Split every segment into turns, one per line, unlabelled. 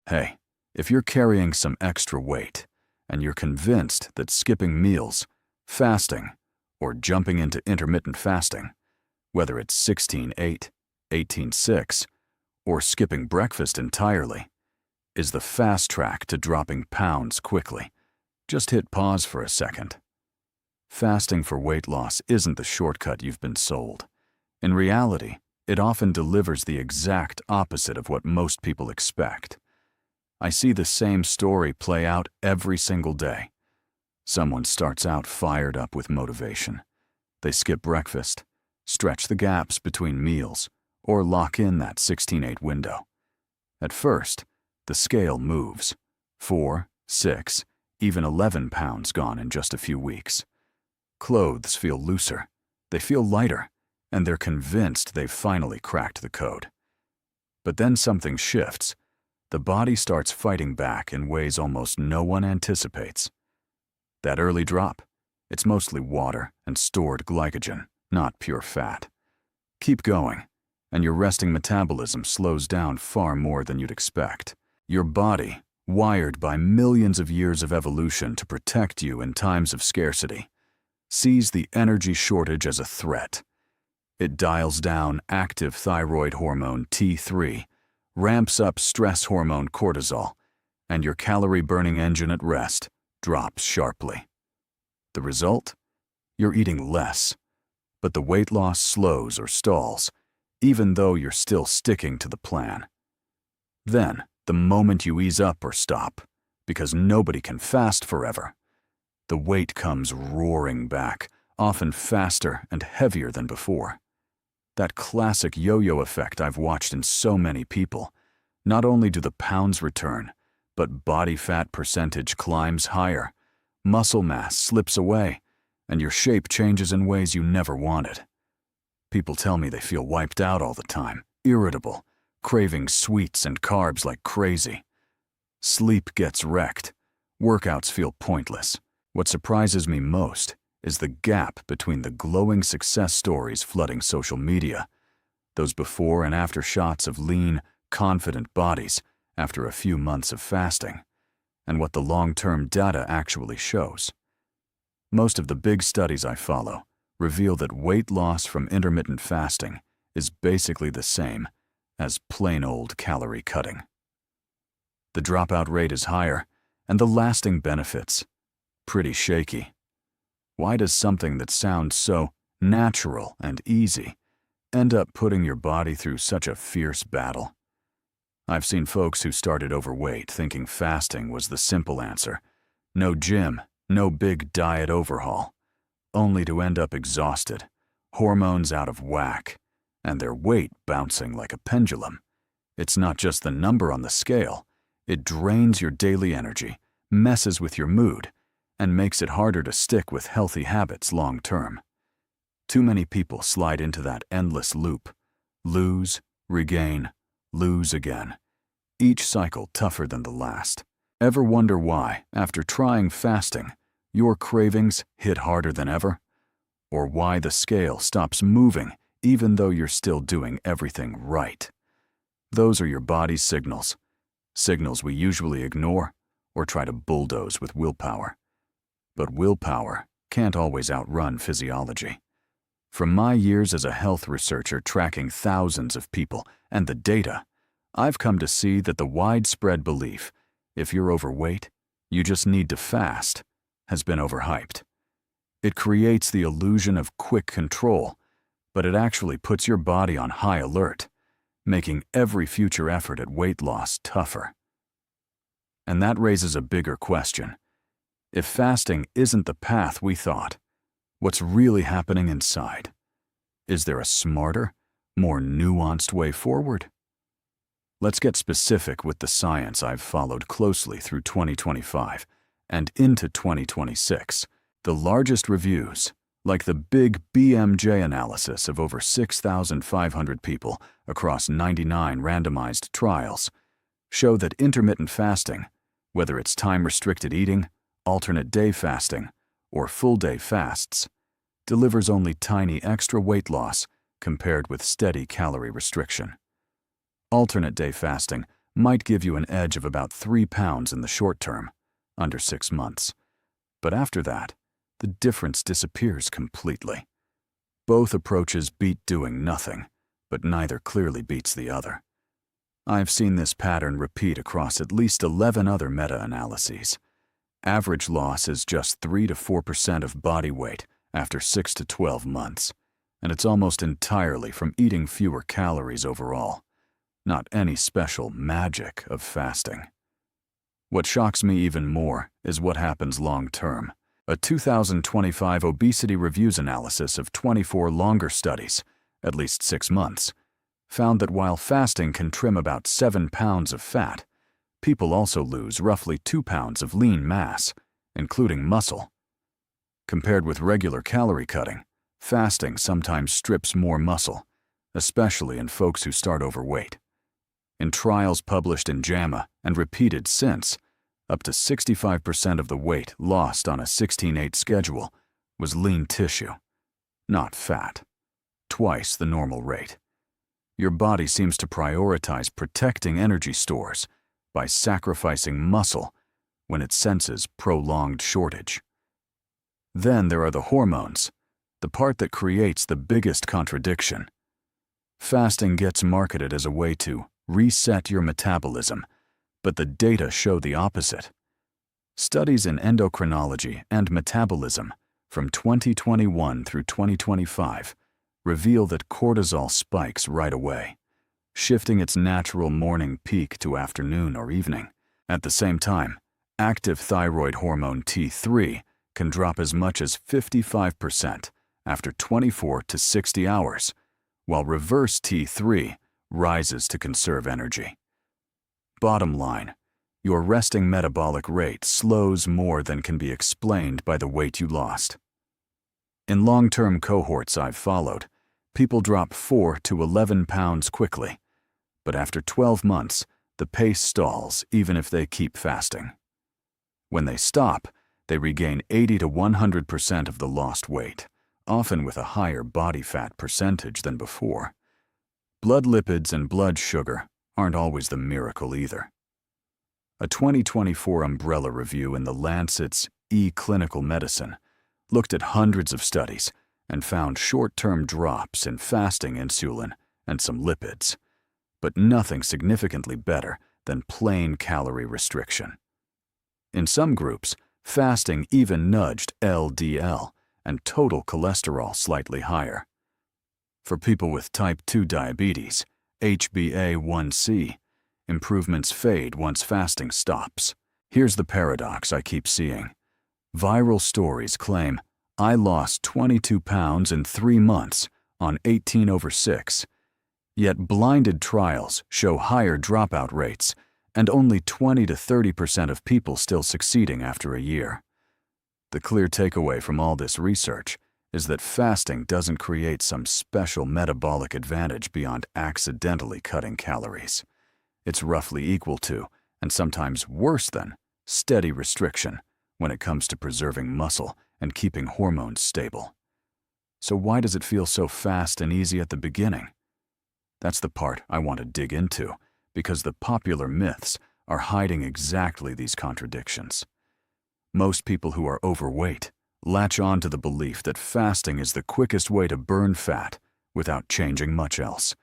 Hey, if you're carrying some extra weight and you're convinced that skipping meals, fasting, or jumping into intermittent fasting, whether it's 16-8, 18-6, or skipping breakfast entirely, is the fast track to dropping pounds quickly, just hit pause for a second. Fasting for weight loss isn't the shortcut you've been sold. In reality, it often delivers the exact opposite of what most people expect. I see the same story play out every single day. Someone starts out fired up with motivation. They skip breakfast, stretch the gaps between meals, or lock in that 16-8 window. At first, the scale moves. 4, 6, even 11 pounds gone in just a few weeks. Clothes feel looser, they feel lighter, and they're convinced they've finally cracked the code. But then something shifts. The body starts fighting back in ways almost no one anticipates. That early drop, it's mostly water and stored glycogen, not pure fat. Keep going, and your resting metabolism slows down far more than you'd expect. Your body, wired by millions of years of evolution to protect you in times of scarcity, sees the energy shortage as a threat. It dials down active thyroid hormone T3, ramps up stress hormone cortisol, and your calorie-burning engine at rest drops sharply. The result? You're eating less, but the weight loss slows or stalls, even though you're still sticking to the plan. Then, the moment you ease up or stop, because nobody can fast forever, the weight comes roaring back, often faster and heavier than before. That classic yo-yo effect I've watched in so many people. Not only do the pounds return, but body fat percentage climbs higher, muscle mass slips away, and your shape changes in ways you never wanted. People tell me they feel wiped out all the time, irritable, craving sweets and carbs like crazy. Sleep gets wrecked. Workouts feel pointless. What surprises me most is the gap between the glowing success stories flooding social media, those before and after shots of lean, confident bodies after a few months of fasting, and what the long-term data actually shows. Most of the big studies I follow reveal that weight loss from intermittent fasting is basically the same as plain old calorie cutting. The dropout rate is higher, and the lasting benefits pretty shaky. Why does something that sounds so natural and easy end up putting your body through such a fierce battle? I've seen folks who started overweight thinking fasting was the simple answer. No gym, no big diet overhaul, only to end up exhausted, hormones out of whack, and their weight bouncing like a pendulum. It's not just the number on the scale. It drains your daily energy, messes with your mood, and makes it harder to stick with healthy habits long term. Too many people slide into that endless loop. Lose, regain, lose again. Each cycle tougher than the last. Ever wonder why, after trying fasting, your cravings hit harder than ever? Or why the scale stops moving even though you're still doing everything right? Those are your body's signals. Signals we usually ignore or try to bulldoze with willpower. But willpower can't always outrun physiology. From my years as a health researcher tracking thousands of people and the data, I've come to see that the widespread belief, if you're overweight, you just need to fast, has been overhyped. It creates the illusion of quick control, but it actually puts your body on high alert, making every future effort at weight loss tougher. And that raises a bigger question. If fasting isn't the path we thought, what's really happening inside? Is there a smarter, more nuanced way forward? Let's get specific with the science I've followed closely through 2025 and into 2026. The largest reviews, like the big BMJ analysis of over 6,500 people across 99 randomized trials, show that intermittent fasting, whether it's time-restricted eating, alternate day fasting, or full-day fasts, delivers only tiny extra weight loss compared with steady calorie restriction. Alternate day fasting might give you an edge of about 3 pounds in the short term, under 6 months. But after that, the difference disappears completely. Both approaches beat doing nothing, but neither clearly beats the other. I've seen this pattern repeat across at least 11 other meta-analyses. Average loss is just 3 to 4% of body weight after 6 to 12 months, and it's almost entirely from eating fewer calories overall, not any special magic of fasting. What shocks me even more is what happens long-term. A 2025 Obesity Reviews analysis of 24 longer studies, at least 6 months, found that while fasting can trim about 7 pounds of fat, people also lose roughly 2 pounds of lean mass, including muscle. Compared with regular calorie cutting, fasting sometimes strips more muscle, especially in folks who start overweight. In trials published in JAMA and repeated since, up to 65% of the weight lost on a 16-8 schedule was lean tissue, not fat, twice the normal rate. Your body seems to prioritize protecting energy stores by sacrificing muscle when it senses prolonged shortage. Then there are the hormones, the part that creates the biggest contradiction. Fasting gets marketed as a way to reset your metabolism, but the data show the opposite. Studies in endocrinology and metabolism from 2021 through 2025 reveal that cortisol spikes right away, shifting its natural morning peak to afternoon or evening. At the same time, active thyroid hormone T3 can drop as much as 55% after 24 to 60 hours, while reverse T3 rises to conserve energy. Bottom line, your resting metabolic rate slows more than can be explained by the weight you lost. In long-term cohorts I've followed, people drop 4 to 11 pounds quickly, but after 12 months, the pace stalls even if they keep fasting. When they stop, they regain 80 to 100% of the lost weight, often with a higher body fat percentage than before. Blood lipids and blood sugar aren't always the miracle either. A 2024 umbrella review in the Lancet's eClinical Medicine looked at hundreds of studies and found short-term drops in fasting insulin and some lipids, but nothing significantly better than plain calorie restriction. In some groups, fasting even nudged LDL and total cholesterol slightly higher. For people with type 2 diabetes, HbA1c, improvements fade once fasting stops. Here's the paradox I keep seeing. Viral stories claim, I lost 22 pounds in 3 months on 18/6, yet blinded trials show higher dropout rates and only 20 to 30% of people still succeeding after a year. The clear takeaway from all this research is that fasting doesn't create some special metabolic advantage beyond accidentally cutting calories. It's roughly equal to, and sometimes worse than, steady restriction when it comes to preserving muscle and keeping hormones stable. So why does it feel so fast and easy at the beginning? That's the part I want to dig into, because the popular myths are hiding exactly these contradictions. Most people who are overweight latch on to the belief that fasting is the quickest way to burn fat without changing much else.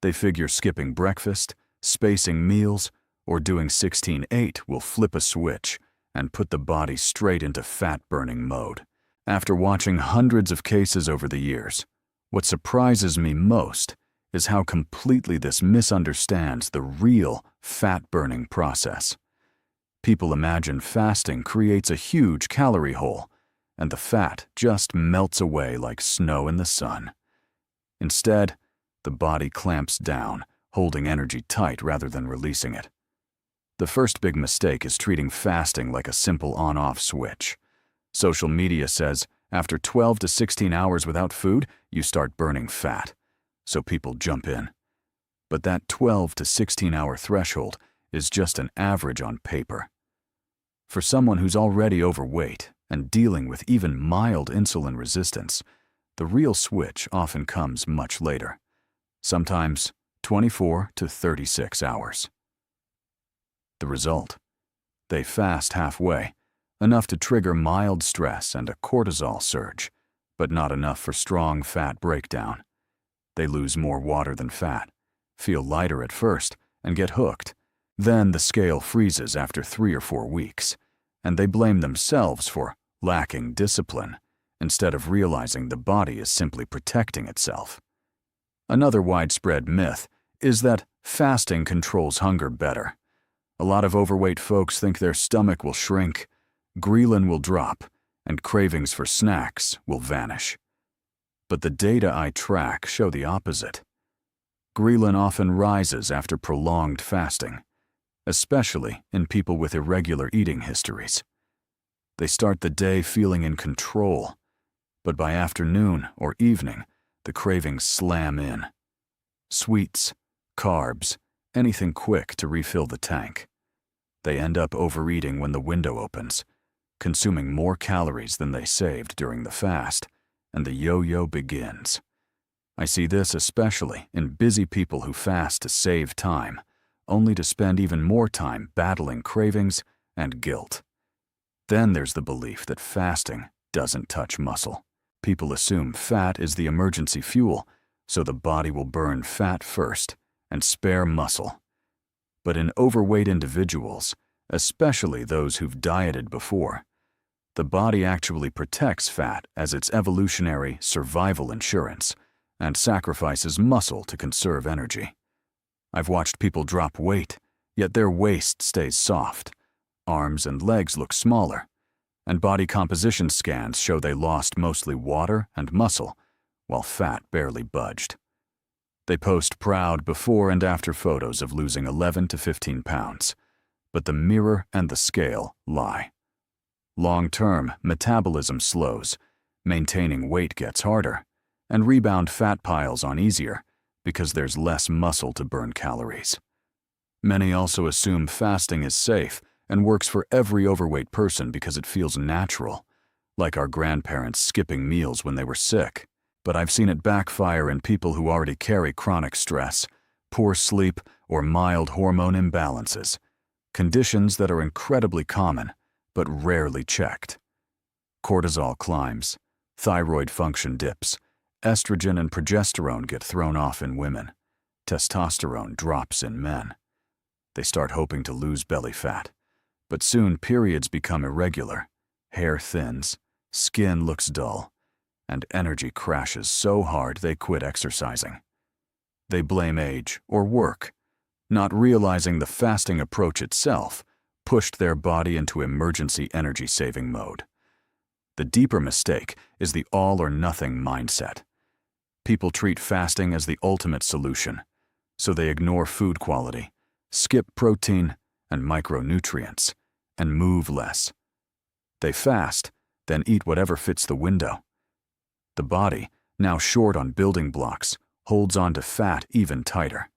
They figure skipping breakfast, spacing meals, or doing 16/8 will flip a switch and put the body straight into fat-burning mode. After watching hundreds of cases over the years, what surprises me most is how completely this misunderstands the real fat-burning process. People imagine fasting creates a huge calorie hole, and the fat just melts away like snow in the sun. Instead, the body clamps down, holding energy tight rather than releasing it. The first big mistake is treating fasting like a simple on-off switch. Social media says after 12 to 16 hours without food, you start burning fat, so people jump in. But that 12 to 16-hour threshold is just an average on paper. For someone who's already overweight and dealing with even mild insulin resistance, the real switch often comes much later, sometimes 24 to 36 hours. The result? They fast halfway, enough to trigger mild stress and a cortisol surge, but not enough for strong fat breakdown. They lose more water than fat, feel lighter at first, and get hooked. Then the scale freezes after 3 or 4 weeks, and they blame themselves for lacking discipline, instead of realizing the body is simply protecting itself. Another widespread myth is that fasting controls hunger better. A lot of overweight folks think their stomach will shrink, ghrelin will drop, and cravings for snacks will vanish. But the data I track show the opposite. Ghrelin often rises after prolonged fasting, especially in people with irregular eating histories. They start the day feeling in control, but by afternoon or evening, the cravings slam in. Sweets, carbs, anything quick to refill the tank. They end up overeating when the window opens, consuming more calories than they saved during the fast, and the yo-yo begins. I see this especially in busy people who fast to save time, only to spend even more time battling cravings and guilt. Then there's the belief that fasting doesn't touch muscle. People assume fat is the emergency fuel, so the body will burn fat first and spare muscle. But in overweight individuals, especially those who've dieted before, the body actually protects fat as its evolutionary survival insurance and sacrifices muscle to conserve energy. I've watched people drop weight, yet their waist stays soft, arms and legs look smaller, and body composition scans show they lost mostly water and muscle, while fat barely budged. They post proud before and after photos of losing 11 to 15 pounds, but the mirror and the scale lie. Long-term, metabolism slows, maintaining weight gets harder, and rebound fat piles on easier because there's less muscle to burn calories. Many also assume fasting is safe and works for every overweight person because it feels natural, like our grandparents skipping meals when they were sick. But I've seen it backfire in people who already carry chronic stress, poor sleep, or mild hormone imbalances, conditions that are incredibly common but rarely checked. Cortisol climbs, thyroid function dips, estrogen and progesterone get thrown off in women, testosterone drops in men. They start hoping to lose belly fat, but soon periods become irregular, hair thins, skin looks dull, and energy crashes so hard they quit exercising. They blame age or work, not realizing the fasting approach itself pushed their body into emergency energy-saving mode. The deeper mistake is the all-or-nothing mindset. People treat fasting as the ultimate solution, so they ignore food quality, skip protein and micronutrients, and move less. They fast, then eat whatever fits the window. The body, now short on building blocks, holds on to fat even tighter.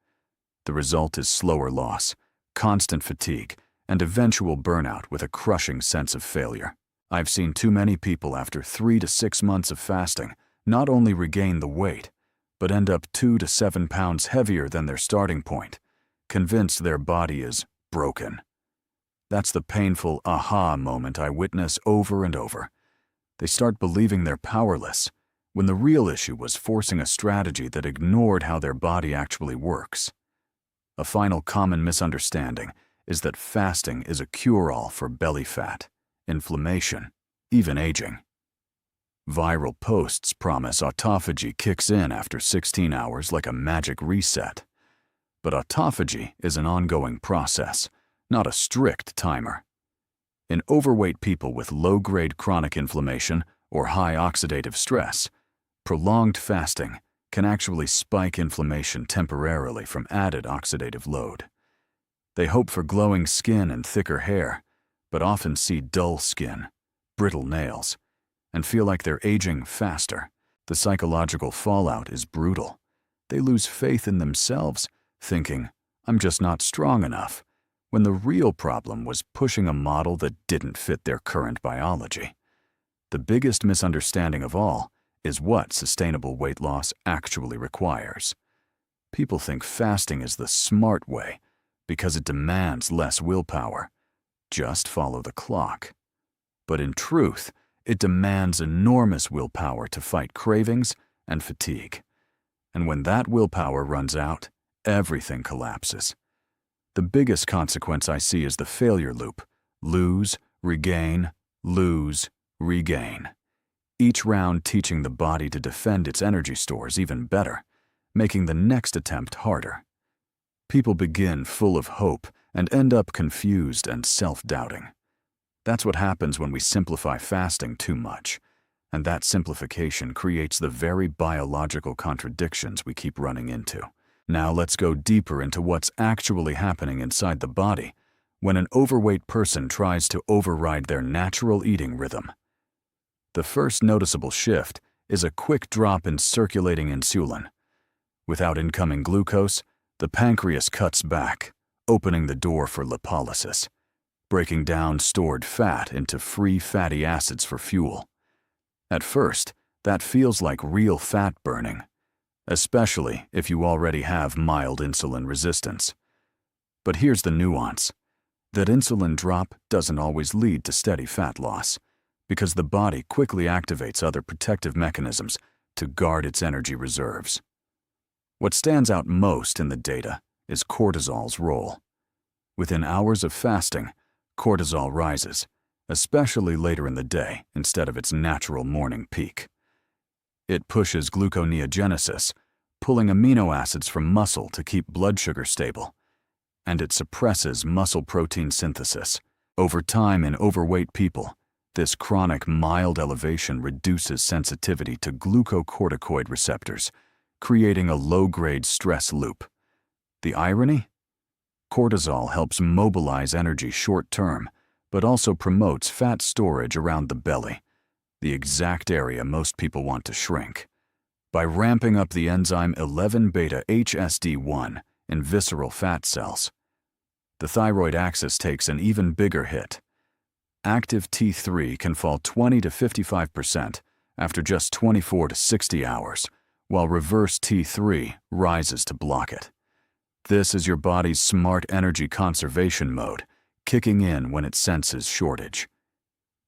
The result is slower loss, constant fatigue, and eventual burnout with a crushing sense of failure. I've seen too many people after 3 to 6 months of fasting not only regain the weight, but end up 2 to 7 pounds heavier than their starting point, convinced their body is broken. That's the painful aha moment I witness over and over. They start believing they're powerless, when the real issue was forcing a strategy that ignored how their body actually works. A final common misunderstanding is that fasting is a cure-all for belly fat, inflammation, even aging. Viral posts promise autophagy kicks in after 16 hours like a magic reset. But autophagy is an ongoing process, not a strict timer. In overweight people with low-grade chronic inflammation or high oxidative stress, prolonged fasting can actually spike inflammation temporarily from added oxidative load. They hope for glowing skin and thicker hair, but often see dull skin, brittle nails, and feel like they're aging faster. The psychological fallout is brutal. They lose faith in themselves, thinking, "I'm just not strong enough," when the real problem was pushing a model that didn't fit their current biology. The biggest misunderstanding of all is what sustainable weight loss actually requires. People think fasting is the smart way, because it demands less willpower. Just follow the clock. But in truth, it demands enormous willpower to fight cravings and fatigue. And when that willpower runs out, everything collapses. The biggest consequence I see is the failure loop: lose, regain, lose, regain. Each round teaching the body to defend its energy stores even better, making the next attempt harder. People begin full of hope and end up confused and self-doubting. That's what happens when we simplify fasting too much, and that simplification creates the very biological contradictions we keep running into. Now let's go deeper into what's actually happening inside the body when an overweight person tries to override their natural eating rhythm. The first noticeable shift is a quick drop in circulating insulin. Without incoming glucose, the pancreas cuts back, opening the door for lipolysis, breaking down stored fat into free fatty acids for fuel. At first, that feels like real fat burning, especially if you already have mild insulin resistance. But here's the nuance: that insulin drop doesn't always lead to steady fat loss, because the body quickly activates other protective mechanisms to guard its energy reserves. What stands out most in the data is cortisol's role. Within hours of fasting, cortisol rises, especially later in the day instead of its natural morning peak. It pushes gluconeogenesis, pulling amino acids from muscle to keep blood sugar stable, and it suppresses muscle protein synthesis. Over time in overweight people, this chronic mild elevation reduces sensitivity to glucocorticoid receptors, creating a low-grade stress loop. The irony? Cortisol helps mobilize energy short-term, but also promotes fat storage around the belly, the exact area most people want to shrink. By ramping up the enzyme 11-beta-HSD1 in visceral fat cells, the thyroid axis takes an even bigger hit. Active T3 can fall 20 to 55% after just 24 to 60 hours, while reverse T3 rises to block it. This is your body's smart energy conservation mode, kicking in when it senses shortage.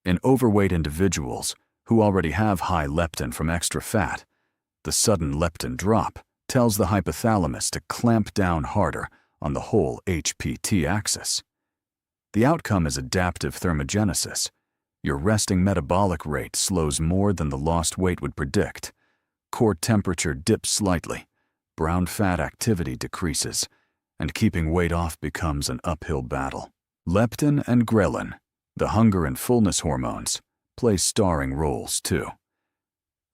In overweight individuals who already have high leptin from extra fat, the sudden leptin drop tells the hypothalamus to clamp down harder on the whole HPT axis. The outcome is adaptive thermogenesis. Your resting metabolic rate slows more than the lost weight would predict. Core temperature dips slightly, brown fat activity decreases, and keeping weight off becomes an uphill battle. Leptin and ghrelin, the hunger and fullness hormones, play starring roles too.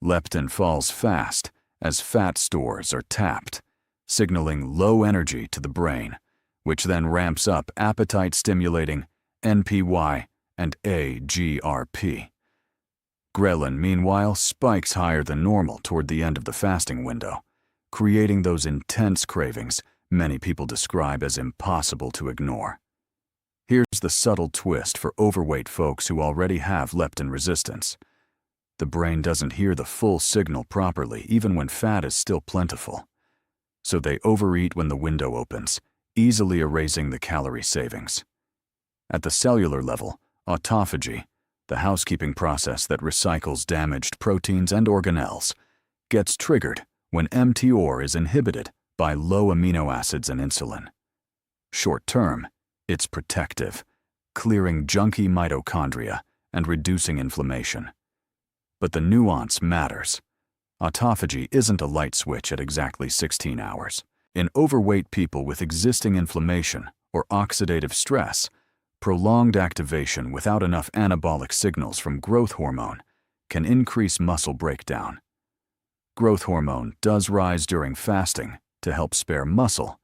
Leptin falls fast as fat stores are tapped, signaling low energy to the brain, which then ramps up appetite-stimulating NPY and AGRP. Ghrelin, meanwhile, spikes higher than normal toward the end of the fasting window, creating those intense cravings many people describe as impossible to ignore. Here's the subtle twist for overweight folks who already have leptin resistance. The brain doesn't hear the full signal properly even when fat is still plentiful. So they overeat when the window opens, easily erasing the calorie savings. At the cellular level, autophagy, the housekeeping process that recycles damaged proteins and organelles, gets triggered when mTOR is inhibited by low amino acids and insulin. Short-term, it's protective, clearing junky mitochondria and reducing inflammation. But the nuance matters. Autophagy isn't a light switch at exactly 16 hours. In overweight people with existing inflammation or oxidative stress, prolonged activation without enough anabolic signals from growth hormone can increase muscle breakdown. Growth hormone does rise during fasting to help spare muscle,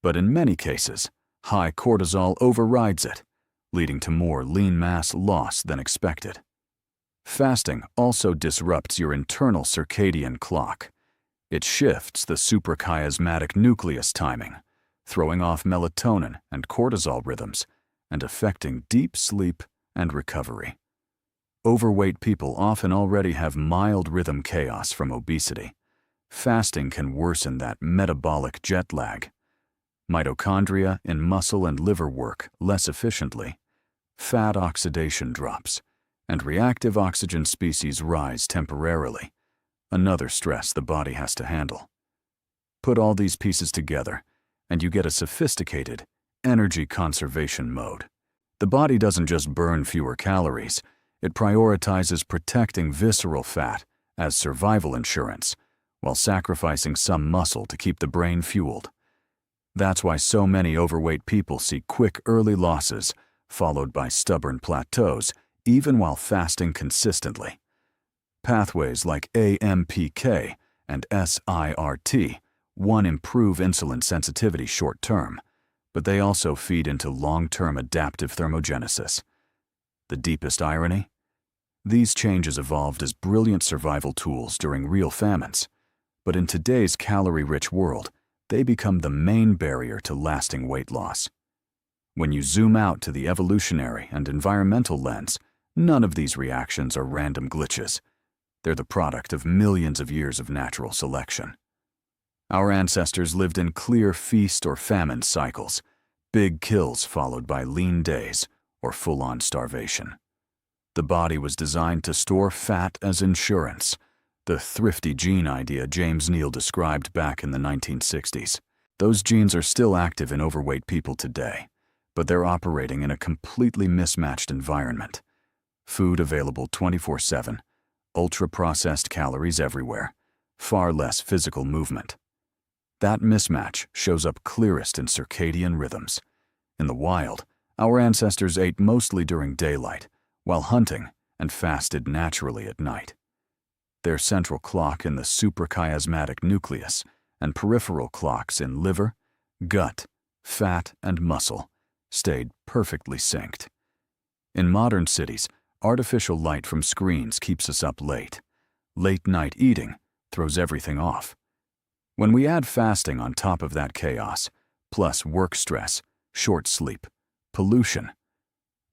but in many cases, high cortisol overrides it, leading to more lean mass loss than expected. Fasting also disrupts your internal circadian clock. It shifts the suprachiasmatic nucleus timing, throwing off melatonin and cortisol rhythms and affecting deep sleep and recovery. Overweight people often already have mild rhythm chaos from obesity. Fasting can worsen that metabolic jet lag. Mitochondria in muscle and liver work less efficiently. Fat oxidation drops, and reactive oxygen species rise temporarily, another stress the body has to handle. Put all these pieces together, and you get a sophisticated energy conservation mode. The body doesn't just burn fewer calories, it prioritizes protecting visceral fat as survival insurance, while sacrificing some muscle to keep the brain fueled. That's why so many overweight people see quick early losses, followed by stubborn plateaus, even while fasting consistently. Pathways like AMPK and SIRT, one improve insulin sensitivity short-term, but they also feed into long-term adaptive thermogenesis. The deepest irony? These changes evolved as brilliant survival tools during real famines, but in today's calorie-rich world, they become the main barrier to lasting weight loss. When you zoom out to the evolutionary and environmental lens, none of these reactions are random glitches. They're the product of millions of years of natural selection. Our ancestors lived in clear feast or famine cycles, big kills followed by lean days or full-on starvation. The body was designed to store fat as insurance, the thrifty gene idea James Neal described back in the 1960s. Those genes are still active in overweight people today, but they're operating in a completely mismatched environment. Food available 24/7, ultra-processed calories everywhere, far less physical movement. That mismatch shows up clearest in circadian rhythms. In the wild, our ancestors ate mostly during daylight, while hunting, and fasted naturally at night. Their central clock in the suprachiasmatic nucleus and peripheral clocks in liver, gut, fat, and muscle stayed perfectly synced. In modern cities, artificial light from screens keeps us up late. Late-night eating throws everything off. When we add fasting on top of that chaos, plus work stress, short sleep, pollution,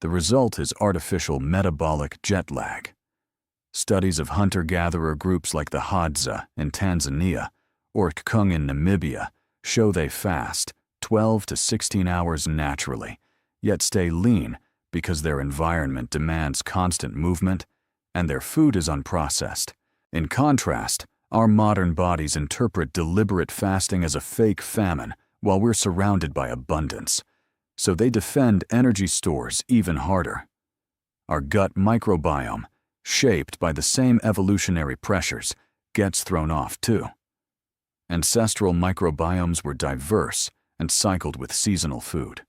the result is artificial metabolic jet lag. Studies of hunter-gatherer groups like the Hadza in Tanzania or Kung in Namibia show they fast 12 to 16 hours naturally, yet stay lean because their environment demands constant movement and their food is unprocessed. In contrast, our modern bodies interpret deliberate fasting as a fake famine while we're surrounded by abundance, so they defend energy stores even harder. Our gut microbiome, shaped by the same evolutionary pressures, gets thrown off too. Ancestral microbiomes were diverse and cycled with seasonal food.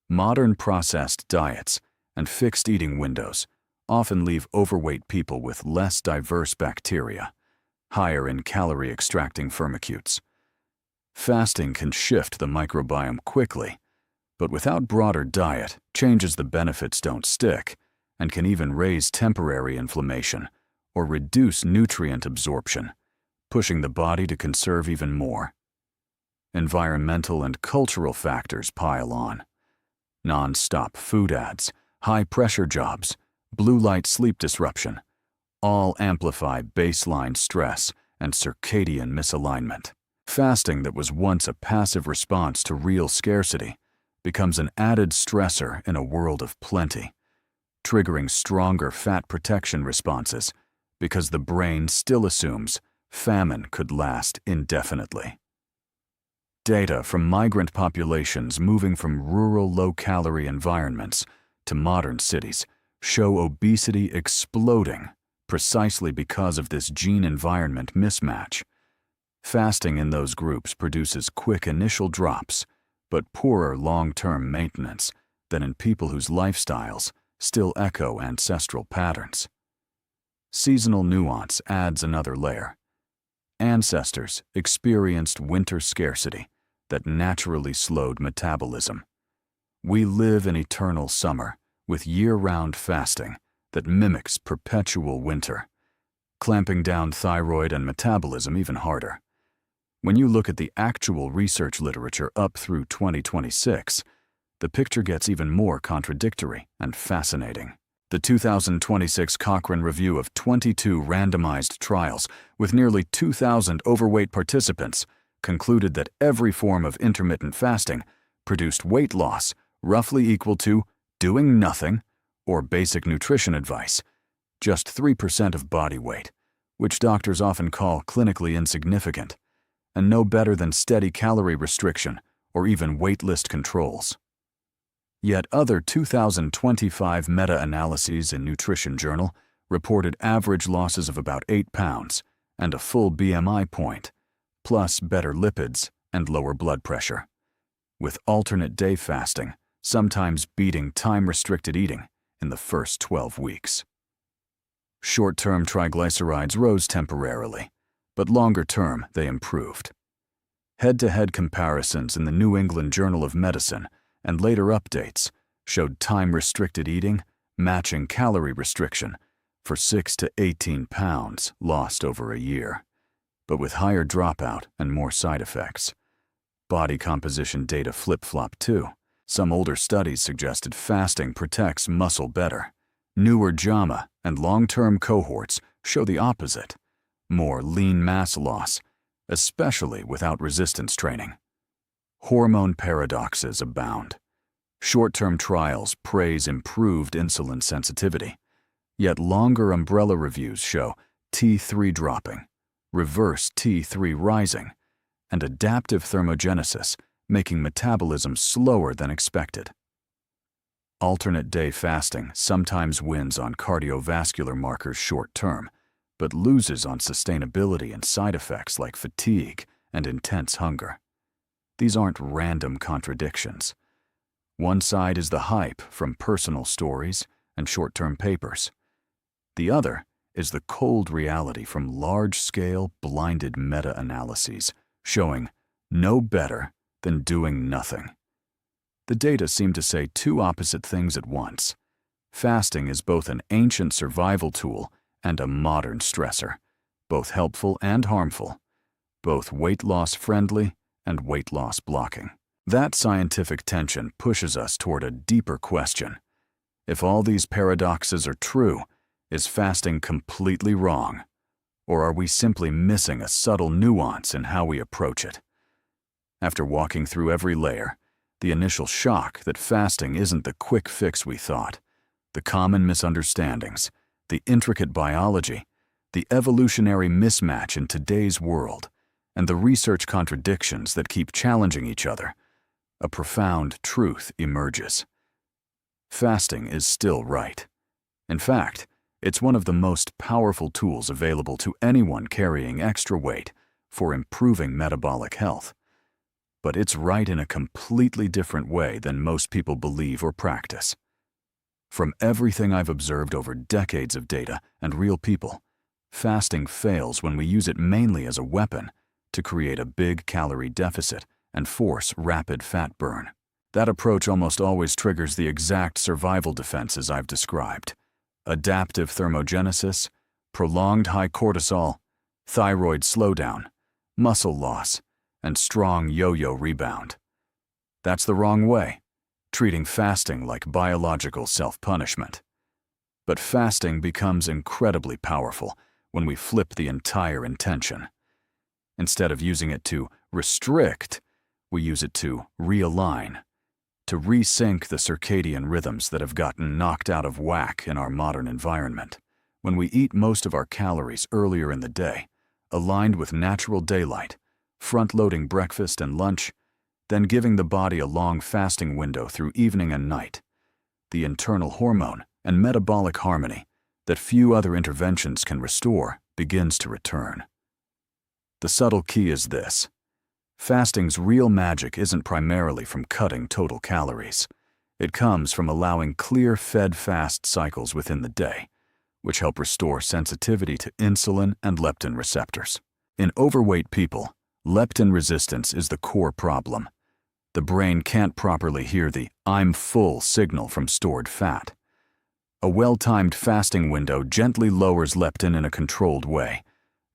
Modern processed diets and fixed eating windows often leave overweight people with less diverse bacteria, higher in calorie-extracting firmicutes. Fasting can shift the microbiome quickly, but without broader diet, changes the benefits don't stick and can even raise temporary inflammation or reduce nutrient absorption, pushing the body to conserve even more. Environmental and cultural factors pile on. Non-stop food ads, high-pressure jobs, blue light sleep disruption, all amplify baseline stress and circadian misalignment. Fasting that was once a passive response to real scarcity becomes an added stressor in a world of plenty, triggering stronger fat protection responses because the brain still assumes famine could last indefinitely. Data from migrant populations moving from rural low-calorie environments to modern cities show obesity exploding precisely because of this gene-environment mismatch. Fasting in those groups produces quick initial drops, but poorer long-term maintenance than in people whose lifestyles still echo ancestral patterns. Seasonal nuance adds another layer. Ancestors experienced winter scarcity that naturally slowed metabolism. We live in eternal summer with year-round fasting that mimics perpetual winter, clamping down thyroid and metabolism even harder. When you look at the actual research literature up through 2026, the picture gets even more contradictory and fascinating. The 2026 Cochrane review of 22 randomized trials with nearly 2,000 overweight participants concluded that every form of intermittent fasting produced weight loss roughly equal to doing nothing or basic nutrition advice, just 3% of body weight, which doctors often call clinically insignificant, and no better than steady calorie restriction or even wait list controls. Yet other 2025 meta-analyses in Nutrition Journal reported average losses of about 8 pounds and a full BMI point, plus better lipids and lower blood pressure, with alternate day fasting sometimes beating time-restricted eating in the first 12 weeks. Short-term triglycerides rose temporarily, but longer-term they improved. Head-to-head comparisons in the New England Journal of Medicine and later updates showed time-restricted eating matching calorie restriction for 6 to 18 pounds lost over a year, but with higher dropout and more side effects. Body composition data flip-flop too. Some older studies suggested fasting protects muscle better. Newer JAMA and long-term cohorts show the opposite, more lean mass loss, especially without resistance training. Hormone paradoxes abound. Short-term trials praise improved insulin sensitivity, yet longer umbrella reviews show T3 dropping, reverse T3 rising, and adaptive thermogenesis making metabolism slower than expected. Alternate day fasting sometimes wins on cardiovascular markers short-term, but loses on sustainability and side effects like fatigue and intense hunger. These aren't random contradictions. One side is the hype from personal stories and short-term papers. The other is the cold reality from large-scale, blinded meta-analyses showing no better than doing nothing. The data seem to say two opposite things at once. Fasting is both an ancient survival tool and a modern stressor, both helpful and harmful, both weight loss friendly and weight loss blocking. That scientific tension pushes us toward a deeper question. If all these paradoxes are true, is fasting completely wrong? Or are we simply missing a subtle nuance in how we approach it? After walking through every layer, the initial shock that fasting isn't the quick fix we thought, the common misunderstandings, the intricate biology, the evolutionary mismatch in today's world, and the research contradictions that keep challenging each other, a profound truth emerges. Fasting is still right. In fact, it's one of the most powerful tools available to anyone carrying extra weight for improving metabolic health. But it's right in a completely different way than most people believe or practice. From everything I've observed over decades of data and real people, fasting fails when we use it mainly as a weapon to create a big calorie deficit and force rapid fat burn. That approach almost always triggers the exact survival defenses I've described: adaptive thermogenesis, prolonged high cortisol, thyroid slowdown, muscle loss, and strong yo-yo rebound. That's the wrong way, treating fasting like biological self-punishment. But fasting becomes incredibly powerful when we flip the entire intention. Instead of using it to restrict, we use it to realign, to resync the circadian rhythms that have gotten knocked out of whack in our modern environment. When we eat most of our calories earlier in the day, aligned with natural daylight, front-loading breakfast and lunch, then giving the body a long fasting window through evening and night, the internal hormone and metabolic harmony that few other interventions can restore begins to return. The subtle key is this: fasting's real magic isn't primarily from cutting total calories. It comes from allowing clear fed-fast cycles within the day, which help restore sensitivity to insulin and leptin receptors. In overweight people, leptin resistance is the core problem. The brain can't properly hear the "I'm full" signal from stored fat. A well-timed fasting window gently lowers leptin in a controlled way,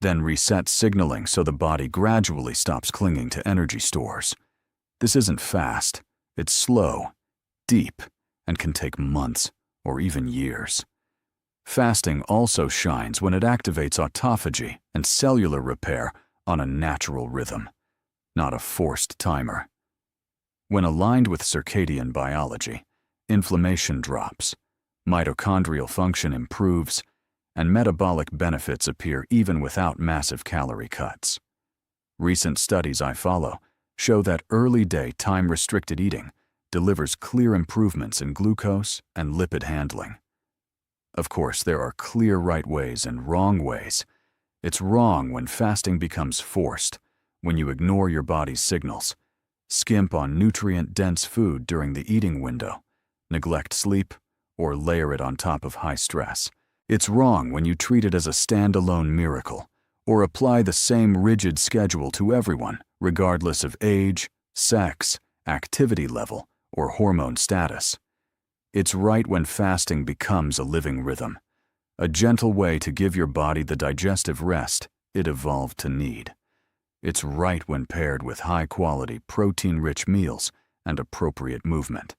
then resets signaling so the body gradually stops clinging to energy stores. This isn't fast, it's slow, deep, and can take months or even years. Fasting also shines when it activates autophagy and cellular repair on a natural rhythm. not a forced timer. When aligned with circadian biology, inflammation drops, mitochondrial function improves, and metabolic benefits appear even without massive calorie cuts. Recent studies I follow show that early-day time-restricted eating delivers clear improvements in glucose and lipid handling. Of course, there are clear right ways and wrong ways. It's wrong when fasting becomes forced, when you ignore your body's signals, skimp on nutrient-dense food during the eating window, neglect sleep, or layer it on top of high stress. It's wrong when you treat it as a standalone miracle, or apply the same rigid schedule to everyone, regardless of age, sex, activity level, or hormone status. It's right when fasting becomes a living rhythm, a gentle way to give your body the digestive rest it evolved to need. It's right when paired with high-quality, protein-rich meals and appropriate movement.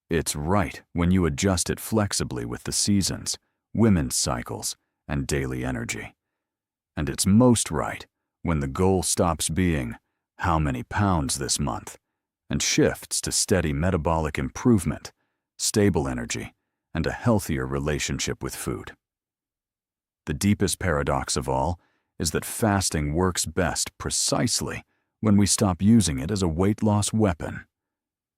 It's right when you adjust it flexibly with the seasons, women's cycles, and daily energy. And it's most right when the goal stops being, how many pounds this month, and shifts to steady metabolic improvement, stable energy, and a healthier relationship with food. The deepest paradox of all is that fasting works best precisely when we stop using it as a weight loss weapon.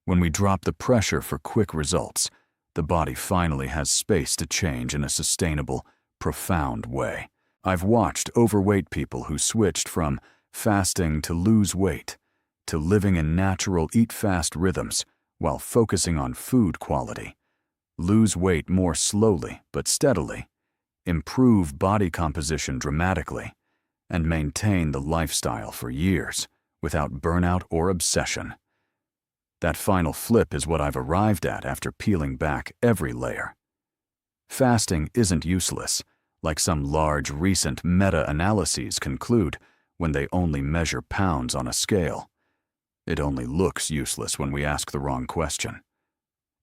When we drop the pressure for quick results, the body finally has space to change in a sustainable, profound way. I've watched overweight people who switched from fasting to lose weight to living in natural eat-fast rhythms while focusing on food quality, lose weight more slowly but steadily, improve body composition dramatically, and maintain the lifestyle for years without burnout or obsession. That final flip is what I've arrived at after peeling back every layer. Fasting isn't useless, like some large recent meta-analyses conclude when they only measure pounds on a scale. It only looks useless when we ask the wrong question.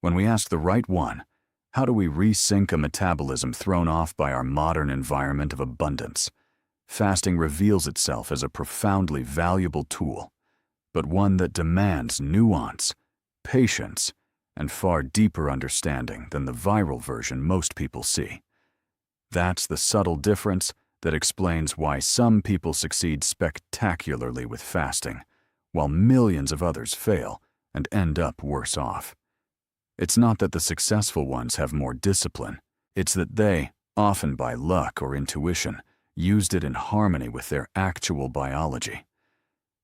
When we ask the right one, how do we resync a metabolism thrown off by our modern environment of abundance? Fasting reveals itself as a profoundly valuable tool, but one that demands nuance, patience, and far deeper understanding than the viral version most people see. That's the subtle difference that explains why some people succeed spectacularly with fasting, while millions of others fail and end up worse off. It's not that the successful ones have more discipline, it's that they, often by luck or intuition, used it in harmony with their actual biology.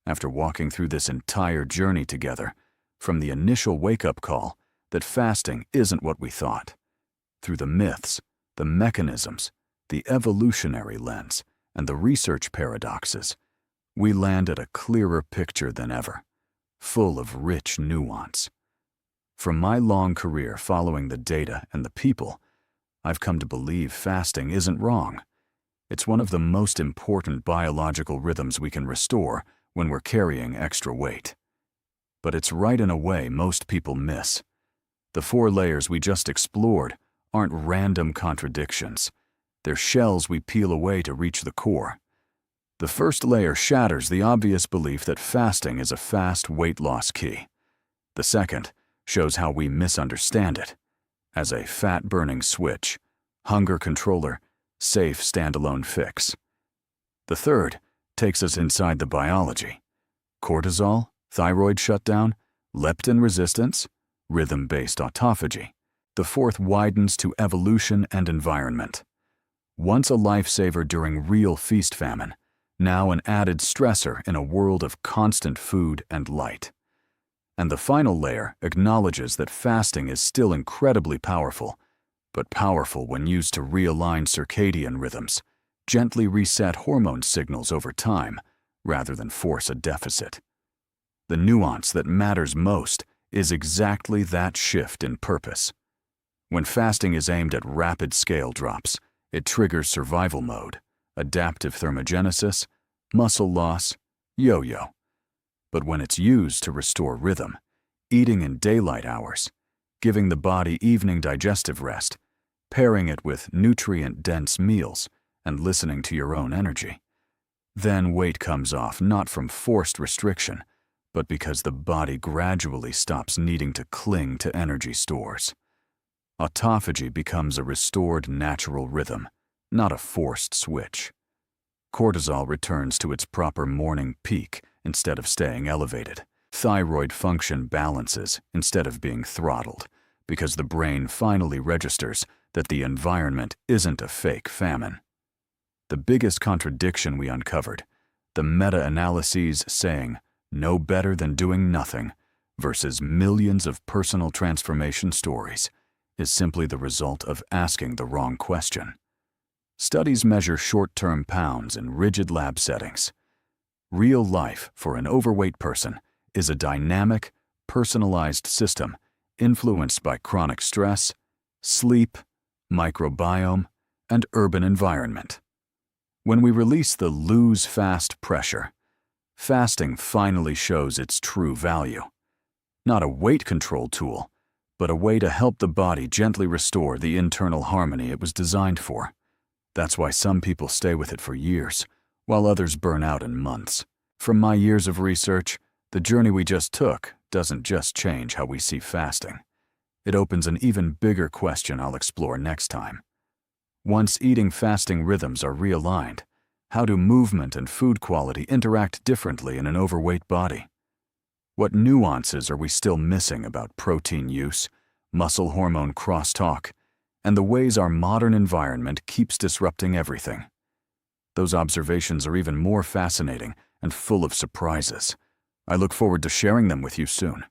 After walking through this entire journey together, from the initial wake-up call that fasting isn't what we thought, through the myths, the mechanisms, the evolutionary lens, and the research paradoxes, we land at a clearer picture than ever, full of rich nuance. From my long career following the data and the people, I've come to believe fasting isn't wrong. It's one of the most important biological rhythms we can restore when we're carrying extra weight. But it's right in a way most people miss. The 4 layers we just explored aren't random contradictions. They're shells we peel away to reach the core. The first layer shatters the obvious belief that fasting is a fast weight loss key. The second shows how we misunderstand it as a fat-burning switch, hunger controller, safe standalone fix. The third takes us inside the biology. Cortisol, thyroid shutdown, leptin resistance, rhythm-based autophagy. The fourth widens to evolution and environment. Once a lifesaver during real feast famine, now an added stressor in a world of constant food and light. And the final layer acknowledges that fasting is still incredibly powerful, but powerful when used to realign circadian rhythms, gently reset hormone signals over time, rather than force a deficit. The nuance that matters most is exactly that shift in purpose. When fasting is aimed at rapid scale drops, it triggers survival mode, adaptive thermogenesis, muscle loss, yo-yo. But when it's used to restore rhythm, eating in daylight hours, giving the body evening digestive rest, pairing it with nutrient-dense meals, and listening to your own energy, then weight comes off not from forced restriction, but because the body gradually stops needing to cling to energy stores. Autophagy becomes a restored natural rhythm, not a forced switch. Cortisol returns to its proper morning peak instead of staying elevated. Thyroid function balances instead of being throttled, because the brain finally registers that the environment isn't a fake famine. The biggest contradiction we uncovered, the meta-analyses saying, "no better than doing nothing," versus millions of personal transformation stories, is simply the result of asking the wrong question. Studies measure short-term pounds in rigid lab settings. Real life for an overweight person is a dynamic, personalized system influenced by chronic stress, sleep, microbiome, and urban environment. When we release the lose fast pressure, fasting finally shows its true value. Not a weight control tool, but a way to help the body gently restore the internal harmony it was designed for. That's why some people stay with it for years, while others burn out in months. From my years of research, the journey we just took doesn't just change how we see fasting. It opens an even bigger question I'll explore next time. Once eating-fasting rhythms are realigned, how do movement and food quality interact differently in an overweight body? What nuances are we still missing about protein use, muscle hormone crosstalk, and the ways our modern environment keeps disrupting everything? Those observations are even more fascinating and full of surprises. I look forward to sharing them with you soon.